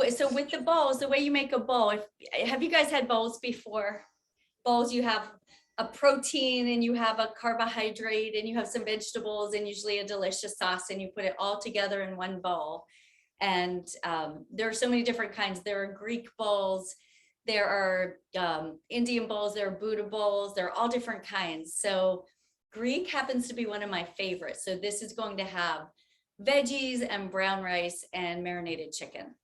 So with the bowls, the way you make a bowl, have you guys had bowls before? Bowls, you have a protein and you have a carbohydrate and you have some vegetables and usually a delicious sauce, and you put it all together in one bowl. And there are so many different kinds. There are Greek bowls, there are Indian bowls, there are Buddha bowls, there are all different kinds. So Greek happens to be one of my favorites. So this is going to have veggies and brown rice and marinated chicken.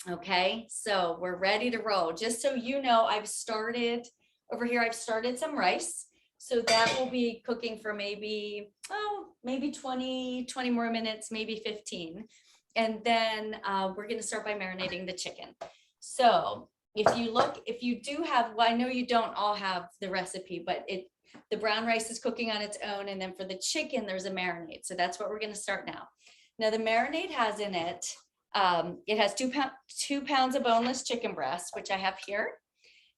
Okay, so we're ready to roll. Just so you know, I've started over here, I've started some rice. So that will be cooking for maybe 20 more minutes, maybe 15. And then we're going to start by marinating the chicken. So if you look, if you do have, well, I know you don't all have the recipe, but the brown rice is cooking on its own. And then for the chicken, there's a marinade. So that's what we're going to start now. Now the marinade has in it, it has 2 pounds of boneless chicken breast, which I have here.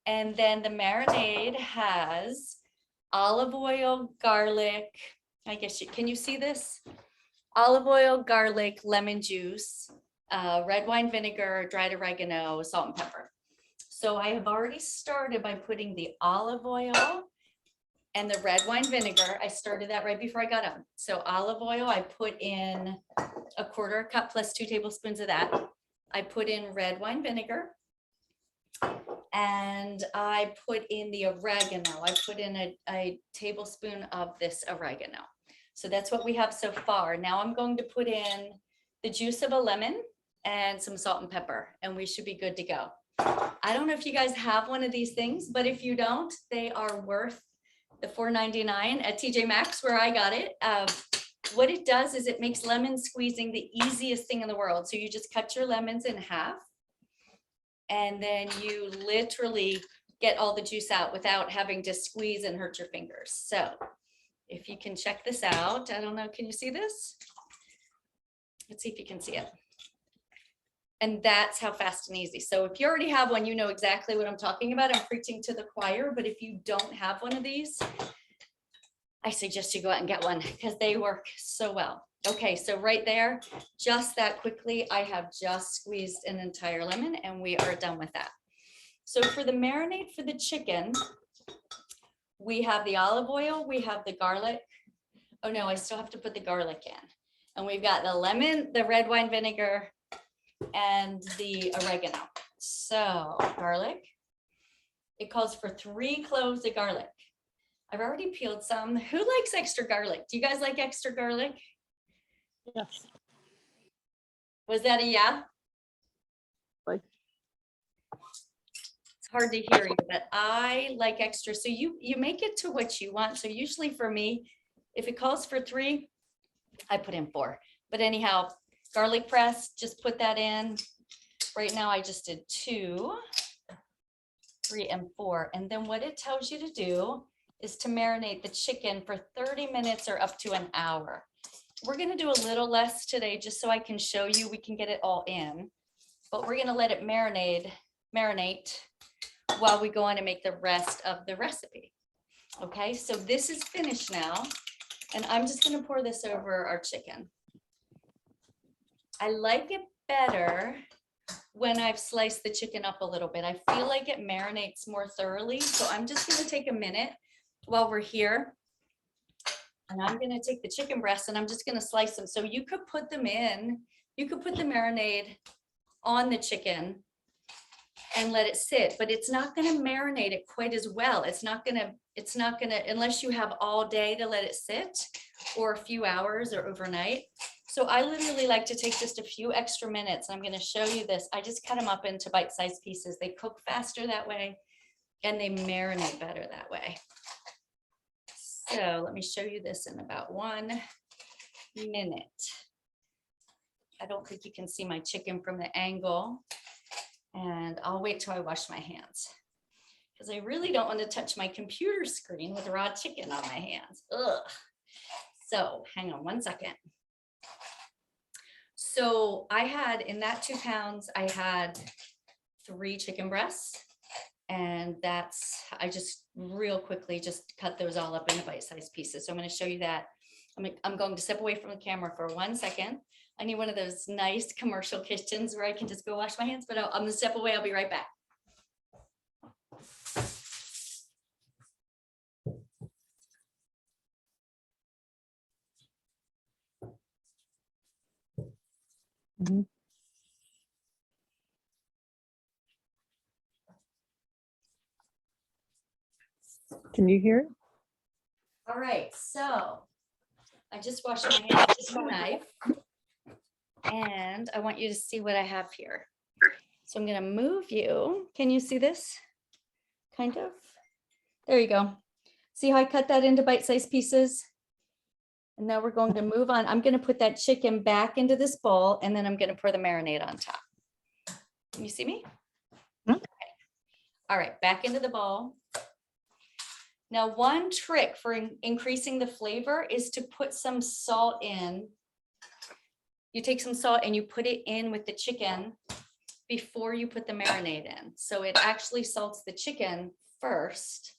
And then the marinade has olive oil, garlic. I guess can you see this? Olive oil, garlic, lemon juice, red wine vinegar, dried oregano, salt and pepper. So I have already started by putting the olive oil and the red wine vinegar. I started that right before I got up. So olive oil, I put in a 1/4 cup plus 2 tablespoons of that. I put in red wine vinegar. And I put in the oregano. I put in a tablespoon of this oregano. So that's what we have so far. Now I'm going to put in the juice of a lemon and some salt and pepper, and we should be good to go. I don't know if you guys have one of these things, but if you don't, they are worth the $4.99 at TJ Maxx where I got it. What it does is it makes lemon squeezing the easiest thing in the world. So you just cut your lemons in half, and then you literally get all the juice out without having to squeeze and hurt your fingers. So if you can check this out, I don't know, can you see this? Let's see if you can see it. And that's how fast and easy. So if you already have one, you know exactly what I'm talking about. I'm preaching to the choir, but if you don't have one of these, I suggest you go out and get one because they work so well. Okay, so right there, just that quickly, I have just squeezed an entire lemon and we are done with that. So for the marinade for the chicken, we have the olive oil, we have the garlic. Oh no, I still have to put the garlic in. And we've got the lemon, the red wine vinegar, and the oregano. So garlic, it calls for 3 cloves of garlic. I've already peeled some. Who likes extra garlic? Do you guys like extra garlic? Yes. Was that a yeah? Like. It's hard to hear you, but I like extra. So you make it to what you want. So usually for me, if it calls for 3, I put in 4. But anyhow, garlic press, just put that in. Right now I just did 2, 3, and 4. And then what it tells you to do is to marinate the chicken for 30 minutes or up to an hour. We're going to do a little less today just so I can show you we can get it all in, but we're going to let it marinate while we go on and make the rest of the recipe. Okay, so this is finished now, and I'm just going to pour this over our chicken. I like it better when I've sliced the chicken up a little bit. I feel like it marinates more thoroughly, so I'm just going to take a minute while we're here. And I'm going to take the chicken breasts and I'm just going to slice them. So you could put them in, you could put the marinade on the chicken and let it sit, but it's not going to marinate it quite as well. It's not going to, unless you have all day to let it sit or a few hours or overnight. So I literally like to take just a few extra minutes. I'm going to show you this. I just cut them up into bite-sized pieces. They cook faster that way and they marinate better that way. So let me show you this in about 1 minute. I don't think you can see my chicken from the angle, and I'll wait till I wash my hands because I really don't want to touch my computer screen with raw chicken on my hands. Ugh. So hang on 1 second. So I had in that 2 pounds, I had 3 chicken breasts. And I just real quickly just cut those all up into bite-sized pieces. So I'm going to show you that. I'm going to step away from the camera for 1 second. I need one of those nice commercial kitchens where I can just go wash my hands, but I'm gonna step away. I'll be right back. Mhm. Can you hear it? All right, so I just washed my hands with my knife. And I want you to see what I have here. So I'm gonna move you. Can you see this? Kind of. There you go. See how I cut that into bite-sized pieces? And now we're going to move on. I'm gonna put that chicken back into this bowl and then I'm gonna pour the marinade on top. Can you see me? Mhm. Okay. All right, back into the bowl. Now, one trick for increasing the flavor is to put some salt in. You take some salt and you put it in with the chicken before you put the marinade in. So it actually salts the chicken first,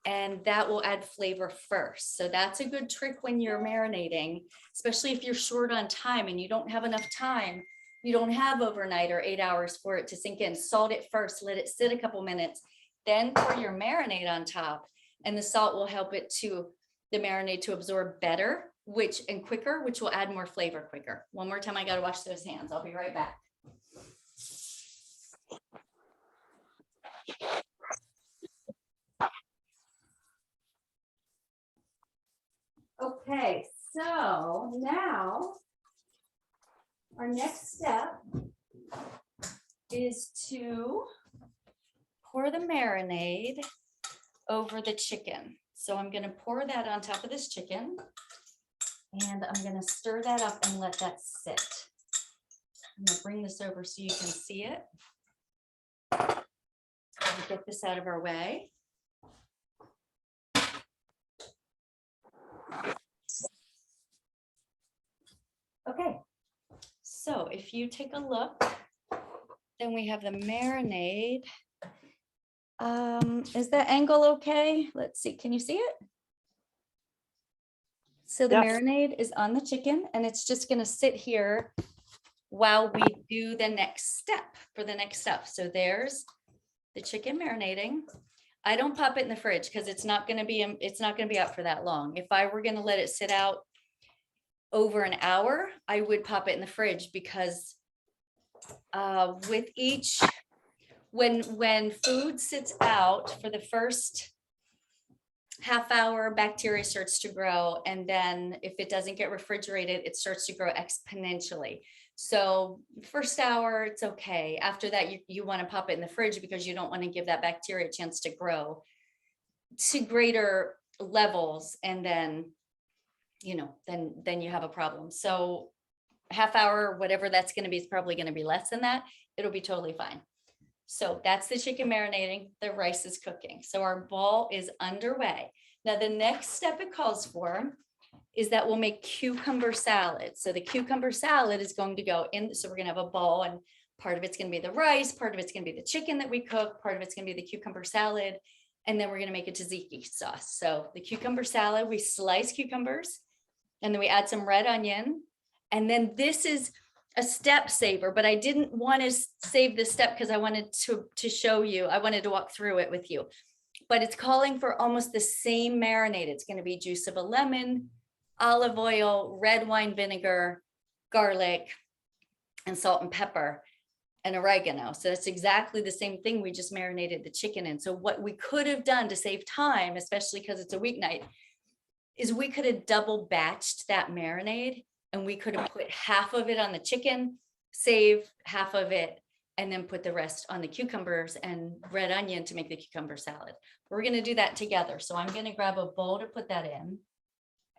and that will add flavor first. So that's a good trick when you're marinating, especially if you're short on time and you don't have enough time. You don't have overnight or 8 hours for it to sink in. Salt it first, let it sit a couple minutes, then pour your marinade on top, and the salt will help it to the marinade to absorb better, and quicker, which will add more flavor quicker. One more time, I gotta wash those hands. I'll be right back. Okay, so now our next step is to pour the marinade over the chicken. So I'm gonna pour that on top of this chicken and I'm gonna stir that up and let that sit. I'm gonna bring this over so you can see it. Get this out of our way. Okay, so if you take a look, then we have the marinade. Is that angle okay? Let's see, can you see it? So the Yes. marinade is on the chicken and it's just gonna sit here while we do the next step for the next step. So there's the chicken marinating. I don't pop it in the fridge because it's not gonna be out for that long. If I were gonna let it sit out over an hour, I would pop it in the fridge because with each, when food sits out for the first half hour, bacteria starts to grow. And then if it doesn't get refrigerated, it starts to grow exponentially. So first hour, it's okay. After that, you want to pop it in the fridge because you don't want to give that bacteria a chance to grow to greater levels. And then, then you have a problem. So half hour, whatever that's going to be, is probably going to be less than that. It'll be totally fine. So that's the chicken marinating. The rice is cooking. So our bowl is underway. Now the next step it calls for is that we'll make cucumber salad. So the cucumber salad is going to go in. So we're going to have a bowl and part of it's going to be the rice, part of it's going to be the chicken that we cook, part of it's going to be the cucumber salad. And then we're going to make a tzatziki sauce. So the cucumber salad, we slice cucumbers and then we add some red onion. And then this is a step saver, but I didn't want to save this step because I wanted to show you, I wanted to walk through it with you, but it's calling for almost the same marinade. It's going to be juice of a lemon, olive oil, red wine vinegar, garlic, and salt and pepper and oregano. So that's exactly the same thing. We just marinated the chicken in. So what we could have done to save time, especially because it's a weeknight, is we could have double batched that marinade. And we could have put half of it on the chicken, save half of it, and then put the rest on the cucumbers and red onion to make the cucumber salad. We're going to do that together. So I'm going to grab a bowl to put that in.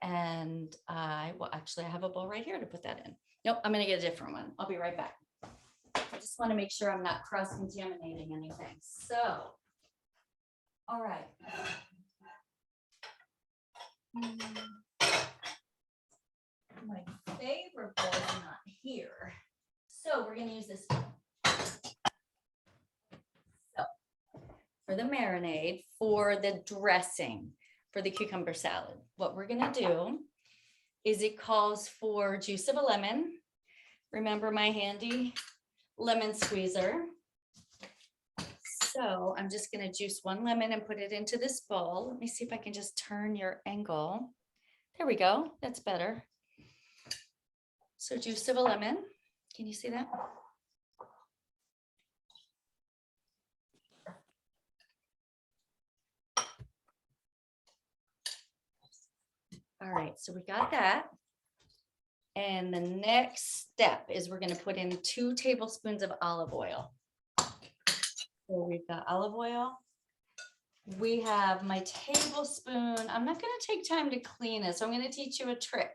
And I have a bowl right here to put that in. Nope, I'm going to get a different one. I'll be right back. I just want to make sure I'm not cross-contaminating anything. So, all right. My favorite bowl is not here. So we're going to use this one. So for the marinade, for the dressing, for the cucumber salad, what we're going to do is it calls for juice of a lemon, remember my handy lemon squeezer. So I'm just going to juice one lemon and put it into this bowl. Let me see if I can just turn your angle. There we go. That's better. So juice of a lemon. Can you see that? All right, so we got that. And the next step is we're going to put in 2 tablespoons of olive oil. So we've got olive oil. We have my tablespoon. I'm not going to take time to clean it, so I'm going to teach you a trick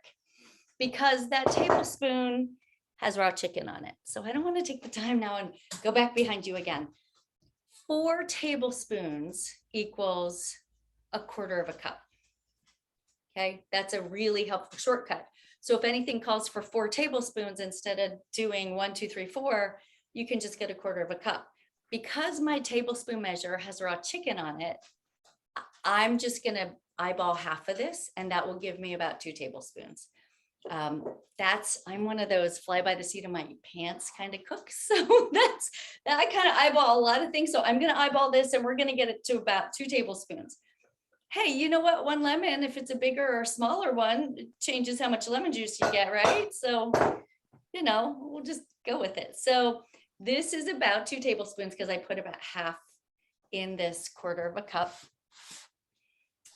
because that tablespoon has raw chicken on it. So I don't want to take the time now and go back behind you again. 4 tablespoons equals 1/4 cup. Okay, that's a really helpful shortcut. So if anything calls for 4 tablespoons instead of doing 1, 2, 3, 4, you can just get 1/4 cup. Because my tablespoon measure has raw chicken on it, I'm just going to eyeball half of this, and that will give me about 2 tablespoons. I'm one of those fly by the seat of my pants kind of cooks. So I kind of eyeball a lot of things. So I'm going to eyeball this, and we're going to get it to about 2 tablespoons. Hey, you know what? 1 lemon, if it's a bigger or smaller one, it changes how much lemon juice you get, right? So, we'll just go with it. So this is about 2 tablespoons because I put about half in this 1/4 cup.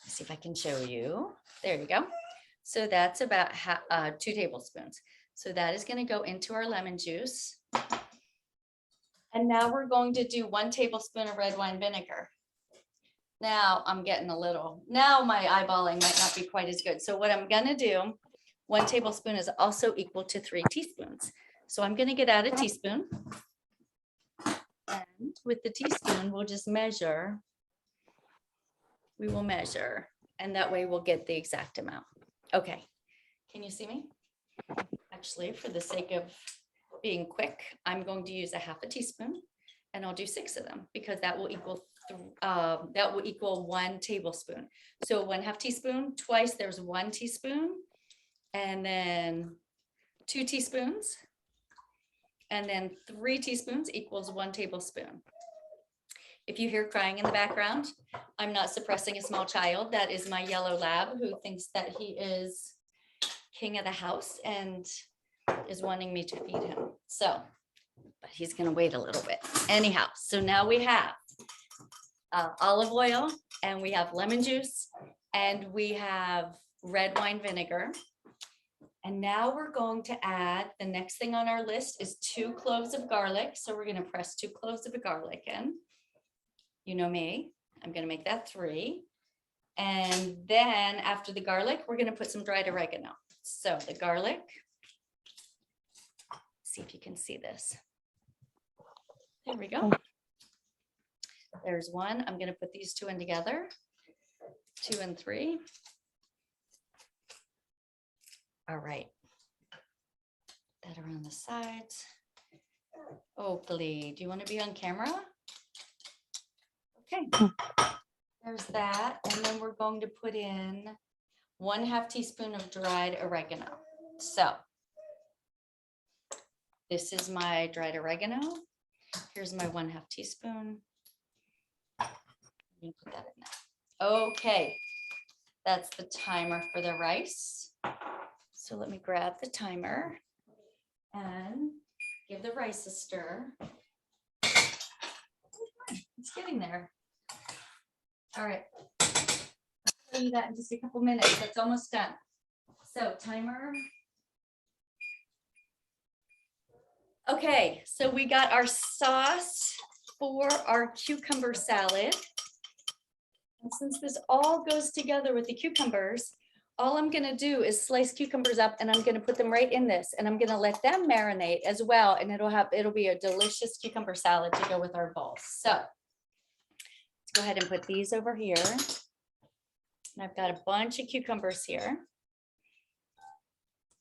Let's see if I can show you. There you go. So that's about 2 tablespoons. So that is going to go into our lemon juice. And now we're going to do 1 tablespoon of red wine vinegar. Now I'm getting now my eyeballing might not be quite as good. So what I'm going to do, 1 tablespoon is also equal to 3 teaspoons. So I'm going to get out a teaspoon. And with the teaspoon, we'll just measure. We will measure, and that way we'll get the exact amount. Okay, can you see me? Actually, for the sake of being quick, I'm going to use a half a teaspoon, and I'll do 6 of them because that will equal 1 tablespoon. So 1/2 teaspoon, twice there's 1 teaspoon, and then 2 teaspoons, and then 3 teaspoons equals 1 tablespoon. If you hear crying in the background, I'm not suppressing a small child. That is my yellow lab who thinks that he is king of the house and is wanting me to feed him. So, but he's going to wait a little bit. Anyhow, so now we have olive oil, and we have lemon juice, and we have red wine vinegar. And now we're going to add, the next thing on our list is 2 cloves of garlic. So we're going to press 2 cloves of garlic in. You know me, I'm going to make that 3. And then after the garlic, we're going to put some dried oregano. So the garlic, see if you can see this. There we go. There's 1. I'm going to put these 2 in together, 2 and 3. All right. That around the sides. Oakley, do you want to be on camera? Okay, there's that. And then we're going to put in 1/2 teaspoon of dried oregano. So this is my dried oregano. Here's my 1/2 teaspoon. I'm gonna put that in there. Okay, that's the timer for the rice. So let me grab the timer and give the rice a stir. It's getting there. All right, I'll show you that in just a couple minutes. That's almost done. So timer. Okay, so we got our sauce for our cucumber salad. And since this all goes together with the cucumbers, all I'm gonna do is slice cucumbers up, and I'm gonna put them right in this, and I'm gonna let them marinate as well, and it'll be a delicious cucumber salad to go with our bowls. So let's go ahead and put these over here. And I've got a bunch of cucumbers here.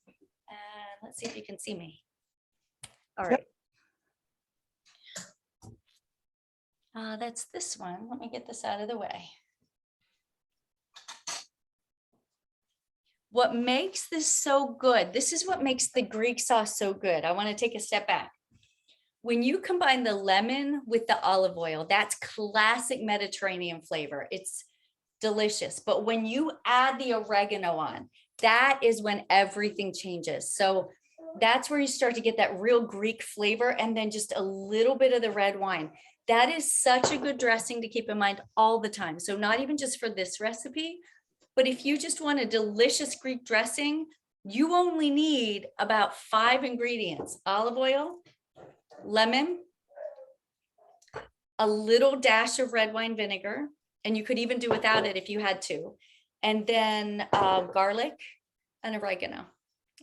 And let's see if you can see me. All right. That's this one. Let me get this out of the way. what makes this so good, this is what makes the Greek sauce so good. I want to take a step back. When you combine the lemon with the olive oil, that's classic Mediterranean flavor. It's delicious. But when you add the oregano on, that is when everything changes. So that's where you start to get that real Greek flavor, and then just a little bit of the red wine. That is such a good dressing to keep in mind all the time. So not even just for this recipe, but if you just want a delicious Greek dressing, you only need about 5 ingredients: olive oil, lemon, a little dash of red wine vinegar, and you could even do without it if you had to, and then garlic and oregano,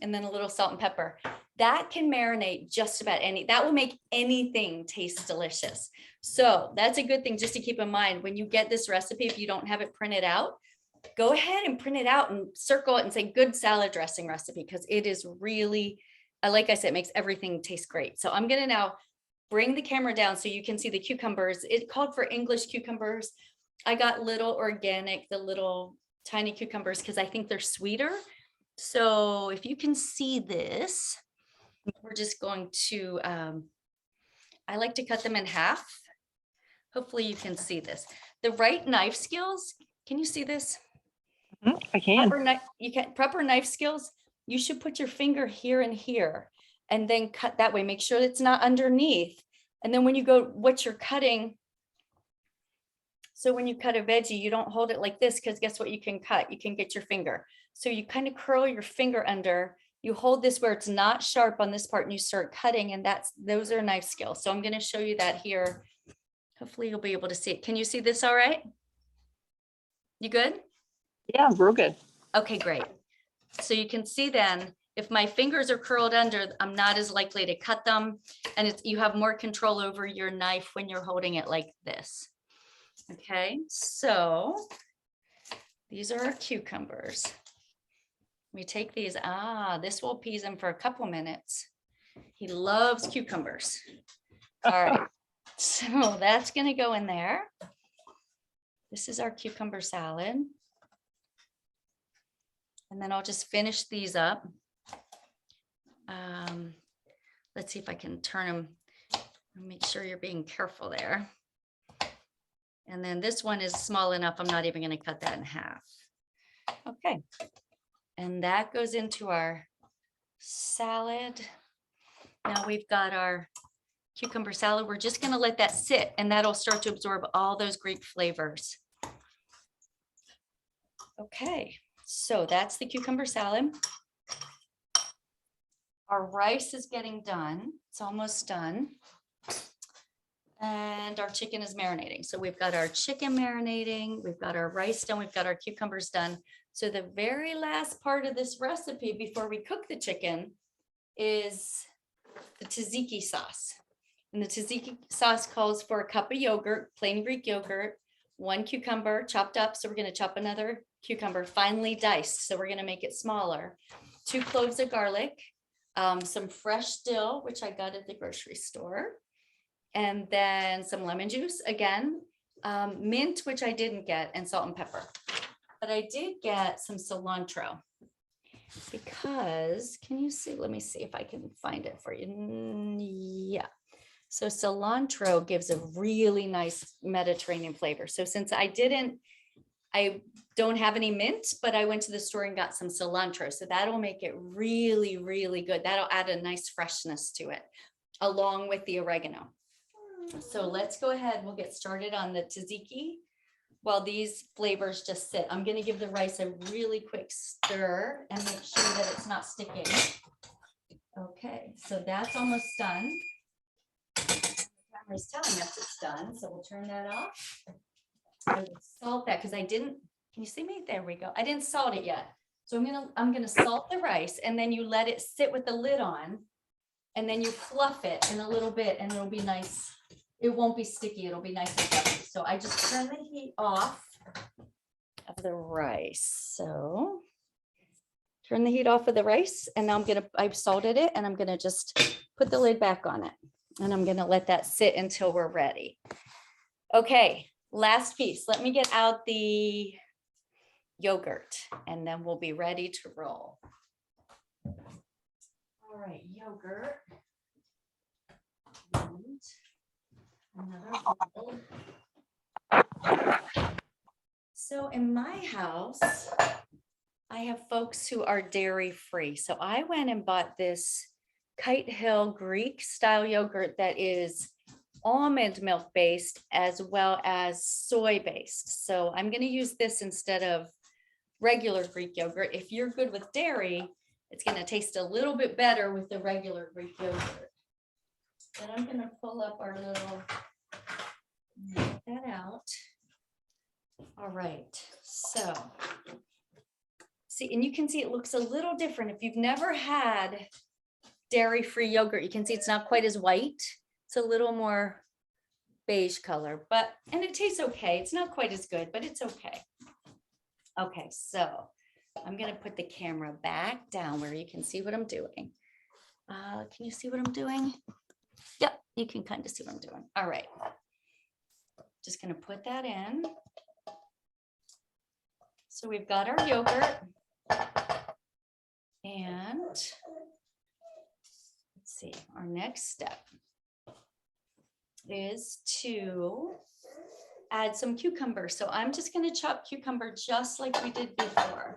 and then a little salt and pepper. That can marinate just about that will make anything taste delicious. So that's a good thing just to keep in mind when you get this recipe. If you don't have it printed out, go ahead and print it out and circle it and say good salad dressing recipe, because it is really, like I said, it makes everything taste great. So I'm gonna now bring the camera down so you can see the cucumbers. It called for English cucumbers. I got little organic, the little tiny cucumbers, because I think they're sweeter. So if you can see this, we're just going to, I like to cut them in half. Hopefully you can see this. The right knife skills, can you see this? I can. Proper knife skills, you should put your finger here and here, and then cut that way. Make sure it's not underneath. And then when you go, what you're cutting, so when you cut a veggie, you don't hold it like this, because guess what you can cut? You can get your finger. So you kind of curl your finger under, you hold this where it's not sharp on this part, and you start cutting, and those are knife skills. So I'm going to show you that here. Hopefully you'll be able to see it. Can you see this all right? You good? Yeah, real good. Okay, great. So you can see then, if my fingers are curled under, I'm not as likely to cut them. And you have more control over your knife when you're holding it like this. Okay, so these are our cucumbers. We take these, this will appease him for a couple minutes. He loves cucumbers. All right, so that's gonna go in there. This is our cucumber salad. And then I'll just finish these up. Let's see if I can turn them. Make sure you're being careful there. And then this one is small enough, I'm not even going to cut that in half. Okay. And that goes into our salad. Now we've got our cucumber salad. We're just going to let that sit, and that'll start to absorb all those Greek flavors. Okay. So that's the cucumber salad. Our rice is getting done. It's almost done. And our chicken is marinating. So we've got our chicken marinating, we've got our rice done, we've got our cucumbers done. So the very last part of this recipe before we cook the chicken is the tzatziki sauce. And the tzatziki sauce calls for a cup of yogurt, plain Greek yogurt, 1 cucumber chopped up. So we're going to chop another cucumber, finely diced. So we're going to make it smaller. 2 cloves of garlic, some fresh dill, which I got at the grocery store, and then some lemon juice, again, mint, which I didn't get, and salt and pepper. But I did get some cilantro, because, can you see? Let me see if I can find it for you. Yeah. So cilantro gives a really nice Mediterranean flavor. So since I don't have any mint, but I went to the store and got some cilantro. So that'll make it really, really good. That'll add a nice freshness to it, along with the oregano. So let's go ahead. We'll get started on the tzatziki while these flavors just sit. I'm going to give the rice a really quick stir and make sure that it's not sticking. Okay, so that's almost done. The camera's telling us it's done, so we'll turn that off. I will salt that, because I didn't. Can you see me? There we go. I didn't salt it yet. So I'm gonna salt the rice, and then you let it sit with the lid on, and then you fluff it in a little bit, and it'll be nice. It won't be sticky. It'll be nice and fluffy. So I just turn the heat off of the rice. So turn the heat off of the rice, and now I've salted it, and I'm gonna just put the lid back on it, and I'm gonna let that sit until we're ready. Okay, last piece. Let me get out the yogurt, and then we'll be ready to roll. All right, yogurt. And another bowl. So in my house, I have folks who are dairy free. So I went and bought this Kite Hill Greek style yogurt that is almond milk based as well as soy based. So I'm going to use this instead of regular Greek yogurt. If you're good with dairy, it's going to taste a little bit better with the regular Greek yogurt. Then I'm going to pull up our little, get that out. All right, so see, and you can see it looks a little different. If you've never had dairy-free yogurt, you can see it's not quite as white. It's a little more beige color, and it tastes okay. It's not quite as good, but it's okay. Okay, so I'm gonna put the camera back down where you can see what I'm doing. Can you see what I'm doing? Yep, you can kind of see what I'm doing. All right, just gonna put that in. So we've got our yogurt, and let's see, our next step is to add some cucumber. So I'm just going to chop cucumber just like we did before.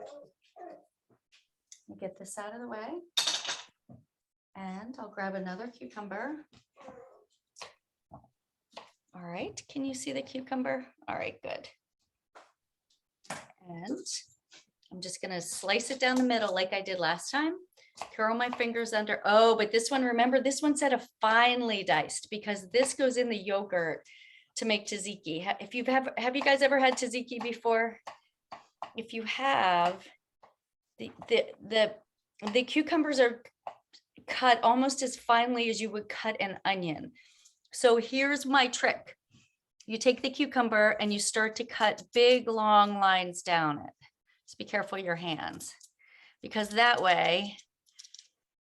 Get this out of the way, and I'll grab another cucumber. All right, can you see the cucumber? All right, good. And I'm just going to slice it down the middle like I did last time. Curl my fingers under. Oh, but this one, remember, this one said a finely diced because this goes in the yogurt to make tzatziki. If you've have you guys ever had tzatziki before? If you have, the cucumbers are cut almost as finely as you would cut an onion. So here's my trick. You take the cucumber and you start to cut big, long lines down it. Just be careful of your hands, because that way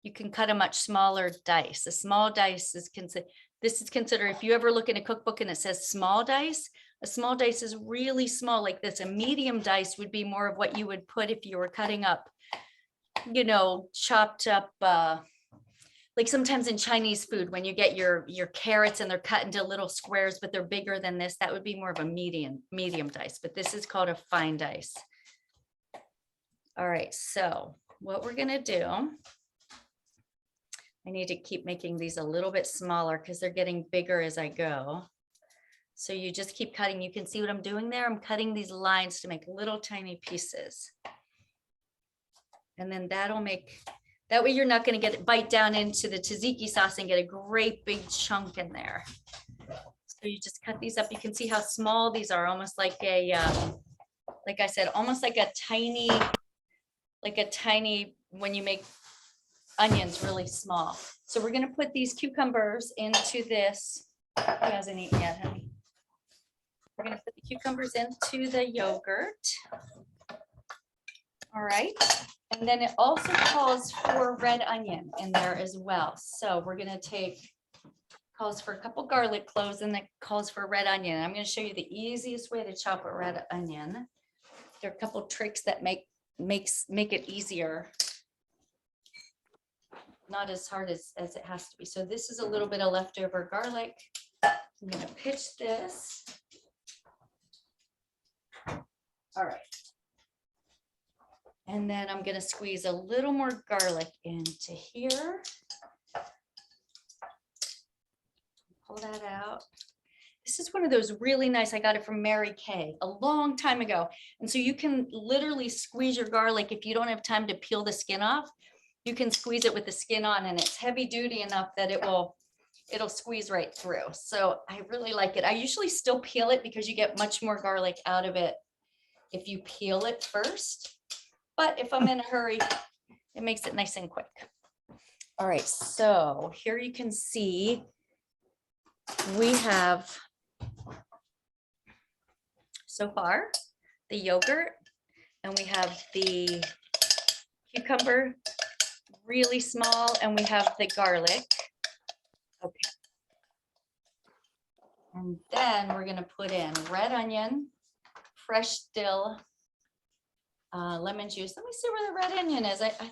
you can cut a much smaller dice. A small dice is considered, if you ever look in a cookbook and it says small dice, a small dice is really small like this. A medium dice would be more of what you would put if you were cutting up, chopped up, like sometimes in Chinese food, when you get your carrots and they're cut into little squares, but they're bigger than this, that would be more of a medium dice, but this is called a fine dice. All right, so what we're gonna do, I need to keep making these a little bit smaller because they're getting bigger as I go. So you just keep cutting. You can see what I'm doing there. I'm cutting these lines to make little tiny pieces. And then that'll make, that way you're not going to bite down into the tzatziki sauce and get a great big chunk in there. So you just cut these up. You can see how small these are, almost like a, like I said, almost like a tiny, when you make onions really small. So we're going to put these cucumbers into this. Who hasn't eaten yet, honey? We're going to put the cucumbers into the yogurt. All right. And then it also calls for red onion in there as well. So we're going to calls for a couple garlic cloves, and it calls for red onion. I'm going to show you the easiest way to chop a red onion. There are a couple tricks that make it easier. Not as hard as it has to be. So this is a little bit of leftover garlic. I'm going to pitch this. All right. And then I'm going to squeeze a little more garlic into here. Pull that out. This is one of those really nice, I got it from Mary Kay a long time ago. And so you can literally squeeze your garlic if you don't have time to peel the skin off. You can squeeze it with the skin on, and it's heavy duty enough that it'll squeeze right through. So I really like it. I usually still peel it because you get much more garlic out of it if you peel it first. But if I'm in a hurry, it makes it nice and quick. All right, so here you can see we have so far the yogurt, and we have the cucumber really small, and we have the garlic. Okay. And then we're going to put in red onion, fresh dill, lemon juice. Let me see where the red onion is. I'm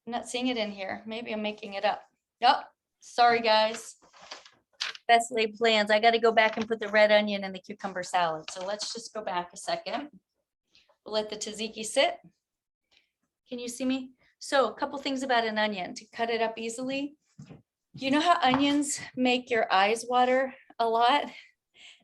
not seeing it in here. Maybe I'm making it up. Yep. Sorry, guys. Best laid plans. I got to go back and put the red onion in the cucumber salad. So let's just go back a second. We'll let the tzatziki sit. Can you see me? So a couple things about an onion to cut it up easily. You know how onions make your eyes water a lot?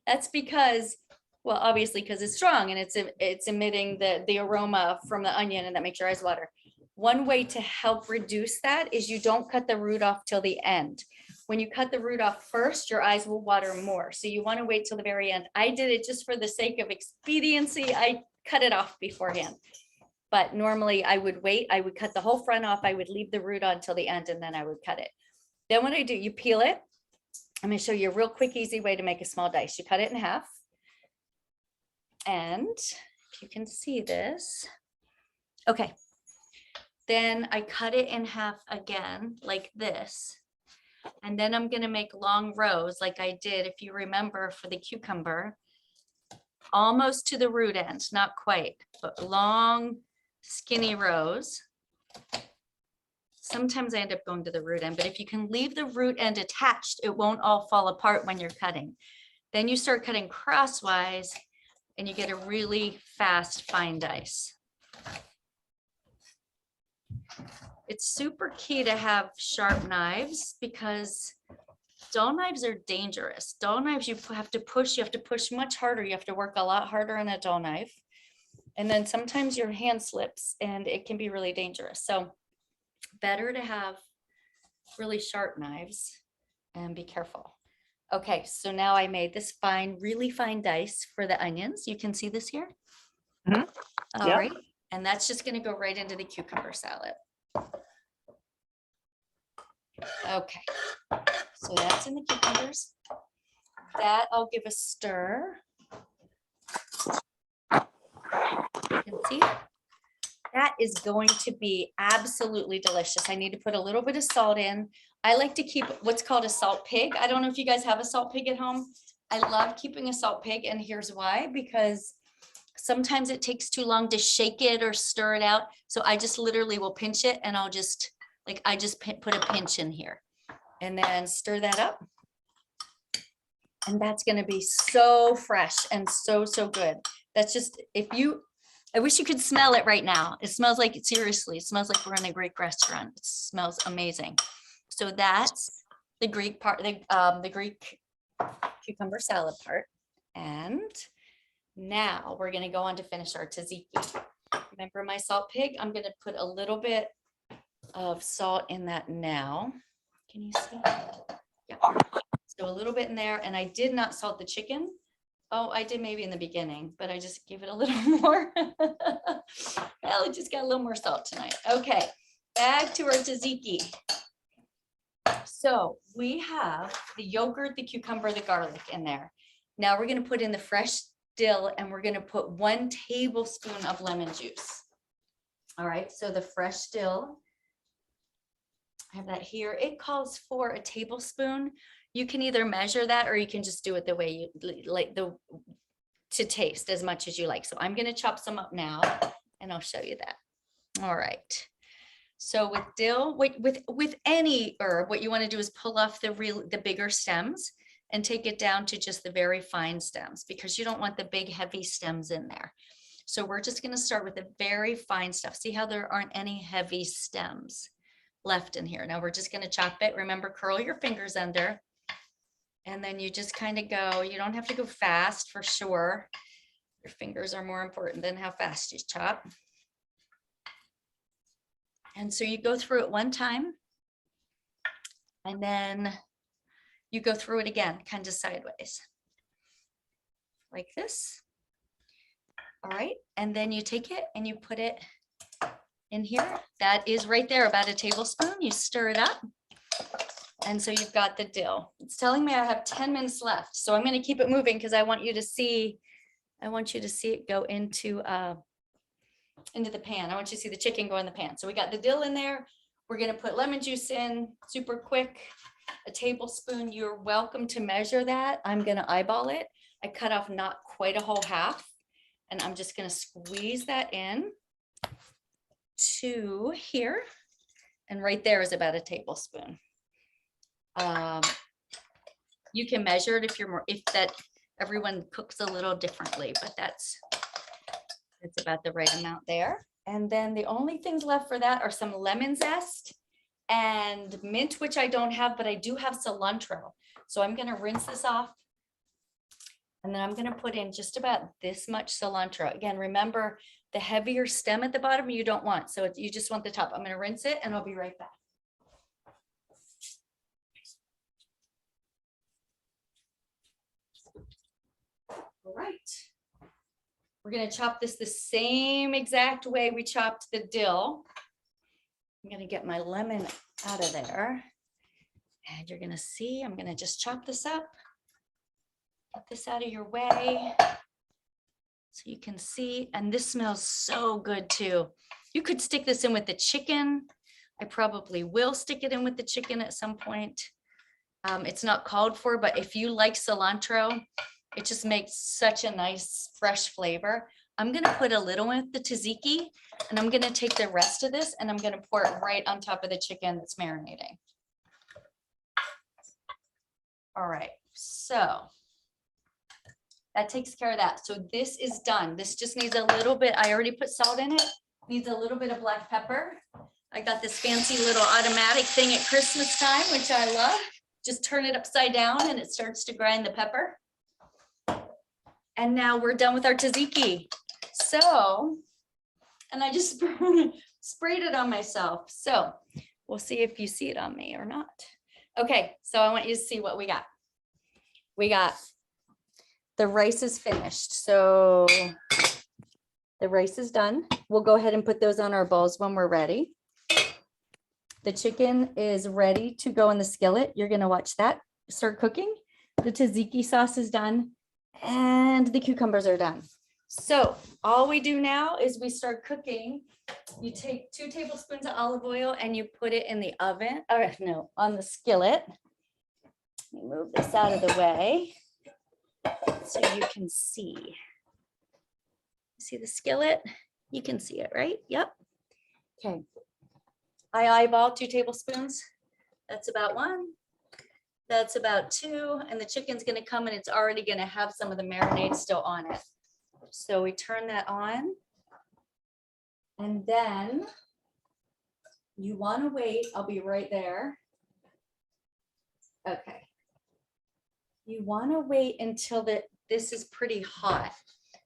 That's because, well, obviously because it's strong and it's emitting the aroma from the onion, and that makes your eyes water. One way to help reduce that is you don't cut the root off till the end. When you cut the root off first, your eyes will water more. So you want to wait till the very end. I did it just for the sake of expediency. I cut it off beforehand. But normally I would wait. I would cut the whole front off. I would leave the root on till the end, and then I would cut it. Then what I do, you peel it. I'm going to show you a real quick, easy way to make a small dice. You cut it in half. And if you can see this. Okay. Then I cut it in half again, like this. And then I'm going to make long rows like I did, if you remember, for the cucumber, almost to the root end, not quite, but long, skinny rows. Sometimes I end up going to the root end, but if you can leave the root end attached, it won't all fall apart when you're cutting. Then you start cutting crosswise and you get a really fast, fine dice. It's super key to have sharp knives because dull knives are dangerous. Dull knives, you have to push much harder. You have to work a lot harder on a dull knife. And then sometimes your hand slips and it can be really dangerous. So better to have really sharp knives and be careful. Okay, so now I made this fine, really fine dice for the onions. You can see this here. Mhm. All Yeah. right, and that's just going to go right into the cucumber salad. Okay, so that's in the cucumbers. That I'll give a stir. You can see that is going to be absolutely delicious. I need to put a little bit of salt in. I like to keep what's called a salt pig. I don't know if you guys have a salt pig at home. I love keeping a salt pig, and here's why, because sometimes it takes too long to shake it or stir it out. So I just literally will pinch it, and I'll just put a pinch in here and then stir that up. And that's going to be so fresh and so good. That's just, I wish you could smell it right now. It smells like, seriously, it smells like we're in a Greek restaurant. It smells amazing. So that's the Greek part, the Greek cucumber salad part. And now we're going to go on to finish our tzatziki. Remember my salt pig? I'm going to put a little bit of salt in that now. Can you see? Yeah. So a little bit in there, and I did not salt the chicken. Oh, I did maybe in the beginning, but I just gave it a little more. Well, it just got a little more salt tonight. Okay, back to our tzatziki. So we have the yogurt, the cucumber, the garlic in there. Now we're going to put in the fresh dill, and we're going to put 1 tablespoon of lemon juice. All right, so the fresh dill, I have that here. It calls for a tablespoon. You can either measure that or you can just do it the way you like, to taste as much as you like. So I'm going to chop some up now and I'll show you that. All right. So with dill, with any herb, what you want to do is pull off the bigger stems and take it down to just the very fine stems, because you don't want the big heavy stems in there. So we're just going to start with the very fine stuff. See how there aren't any heavy stems left in here. Now we're just going to chop it. Remember, curl your fingers under, and then you just kind of go. You don't have to go fast for sure. Your fingers are more important than how fast you chop. And so you go through it one time, and then you go through it again, kind of sideways, like this. All right, and then you take it and you put it in here. That is right there, about a tablespoon. You stir it up. And so you've got the dill. It's telling me I have 10 minutes left. So I'm going to keep it moving because I want you to see it go into the pan. I want you to see the chicken go in the pan. So we got the dill in there. We're going to put lemon juice in super quick, a tablespoon. You're welcome to measure that. I'm going to eyeball it. I cut off not quite a whole half. And I'm just gonna squeeze that in to here. And right there is about a tablespoon. You can measure it if you're more, if that everyone cooks a little differently, but that's about the right amount there. And then the only things left for that are some lemon zest and mint, which I don't have, but I do have cilantro. So I'm gonna rinse this off. And then I'm gonna put in just about this much cilantro. Again, remember the heavier stem at the bottom you don't want. So you just want the top. I'm gonna rinse it and I'll be right back. All right. We're gonna chop this the same exact way we chopped the dill. I'm gonna get my lemon out of there. And you're gonna see, I'm gonna just chop this up. Get this out of your way. So you can see, and this smells so good too. You could stick this in with the chicken. I probably will stick it in with the chicken at some point. It's not called for, but if you like cilantro, it just makes such a nice fresh flavor. I'm gonna put a little with the tzatziki, and I'm gonna take the rest of this and I'm gonna pour it right on top of the chicken that's marinating. All right, so that takes care of that. So this is done. This just needs a little bit, I already put salt in it, needs a little bit of black pepper. I got this fancy little automatic thing at Christmas time, which I love. Just turn it upside down and it starts to grind the pepper. And now we're done with our tzatziki. So, and I just sprayed it on myself. So we'll see if you see it on me or not. Okay, so I want you to see what we got. We got the rice is finished. So the rice is done. We'll go ahead and put those on our bowls when we're ready. The chicken is ready to go in the skillet. You're gonna watch that start cooking. The tzatziki sauce is done and the cucumbers are done. So all we do now is we start cooking. You take 2 tablespoons of olive oil and you put it in the oven, or no, on the skillet. Let me move this out of the way so you can see. See the skillet? You can see it, right? Yep. Okay. I eyeball 2 tablespoons. That's about 1. That's about 2. And the chicken's gonna come and it's already gonna have some of the marinade still on it. So we turn that on. And then you wanna wait, I'll be right there. Okay. You wanna wait until this is pretty hot.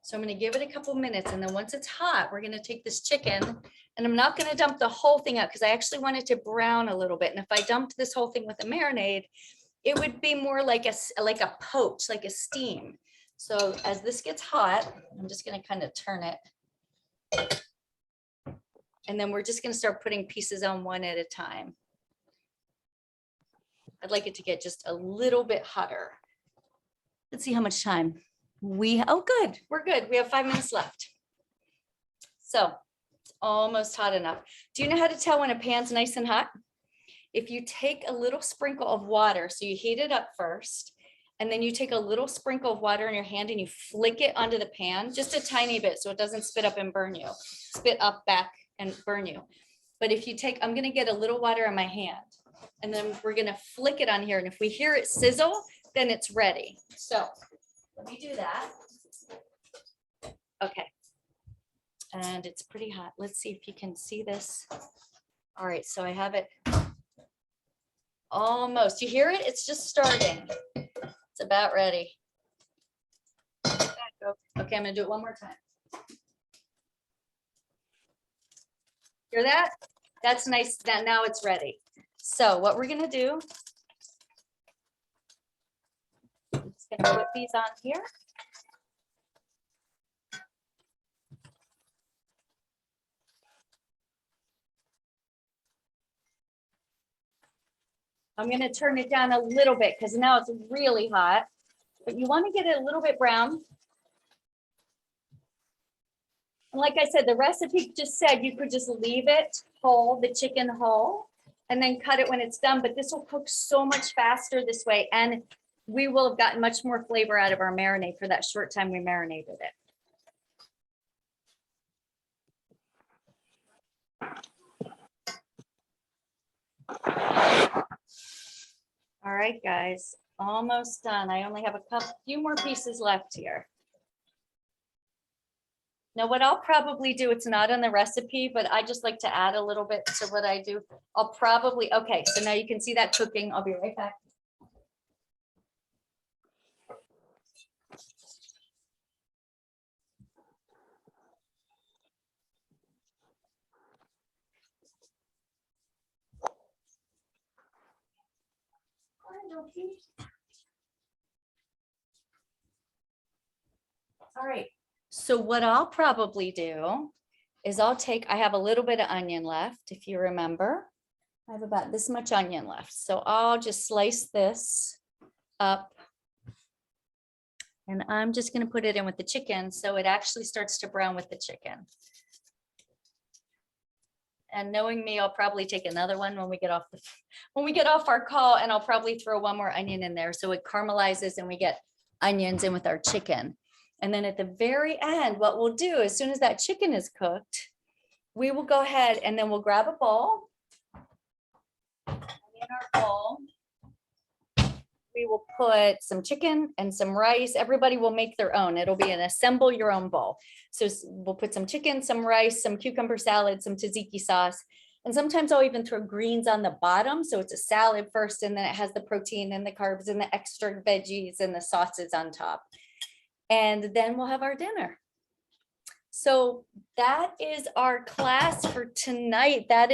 So I'm gonna give it a couple minutes, and then once it's hot, we're gonna take this chicken, and I'm not gonna dump the whole thing out because I actually want it to brown a little bit. And if I dumped this whole thing with a marinade, it would be more like a poach, like a steam. So as this gets hot, I'm just gonna kind of turn it. And then we're just gonna start putting pieces on one at a time. I'd like it to get just a little bit hotter. Let's see how much time oh, good, we're good. We have 5 minutes left. So it's almost hot enough. Do you know how to tell when a pan's nice and hot? If you take a little sprinkle of water, so you heat it up first, and then you take a little sprinkle of water in your hand and you flick it onto the pan, just a tiny bit, so it doesn't spit up and burn you, spit up back and burn you. But if you take, I'm gonna get a little water in my hand, and then we're gonna flick it on here. And if we hear it sizzle, then it's ready. So let me do that. Okay. And it's pretty hot. Let's see if you can see this. All right, so I have it almost. You hear it? It's just starting. It's about ready. Okay, I'm gonna do it one more time. Hear that? That's nice. That now it's ready. So what we're gonna do, I'm just gonna put these on here. I'm gonna turn it down a little bit because now it's really hot, but you want to get it a little bit brown. And like I said, the recipe just said you could just leave it whole, the chicken whole, and then cut it when it's done. But this will cook so much faster this way. And we will have gotten much more flavor out of our marinade for that short time we marinated it. All right, guys, almost done. I only have a few more pieces left here. Now, what I'll probably do, it's not on the recipe, but I just like to add a little bit to what I do. I'll probably, okay, so now you can see that cooking. I'll be right back. All right, so what I'll probably do is I have a little bit of onion left, if you remember. I have about this much onion left, so I'll just slice this up. And I'm just gonna put it in with the chicken, so it actually starts to brown with the chicken. And knowing me, I'll probably take another one when we get off our call, and I'll probably throw one more onion in there so it caramelizes and we get onions in with our chicken. And then at the very end, what we'll do, as soon as that chicken is cooked, we will go ahead and then we'll grab a bowl. And in our bowl, we will put some chicken and some rice. Everybody will make their own. It'll be an assemble your own bowl. So we'll put some chicken, some rice, some cucumber salad, some tzatziki sauce. And sometimes I'll even throw greens on the bottom. So it's a salad first, and then it has the protein and the carbs and the extra veggies and the sauces on top. And then we'll have our dinner. So that is our class for tonight. That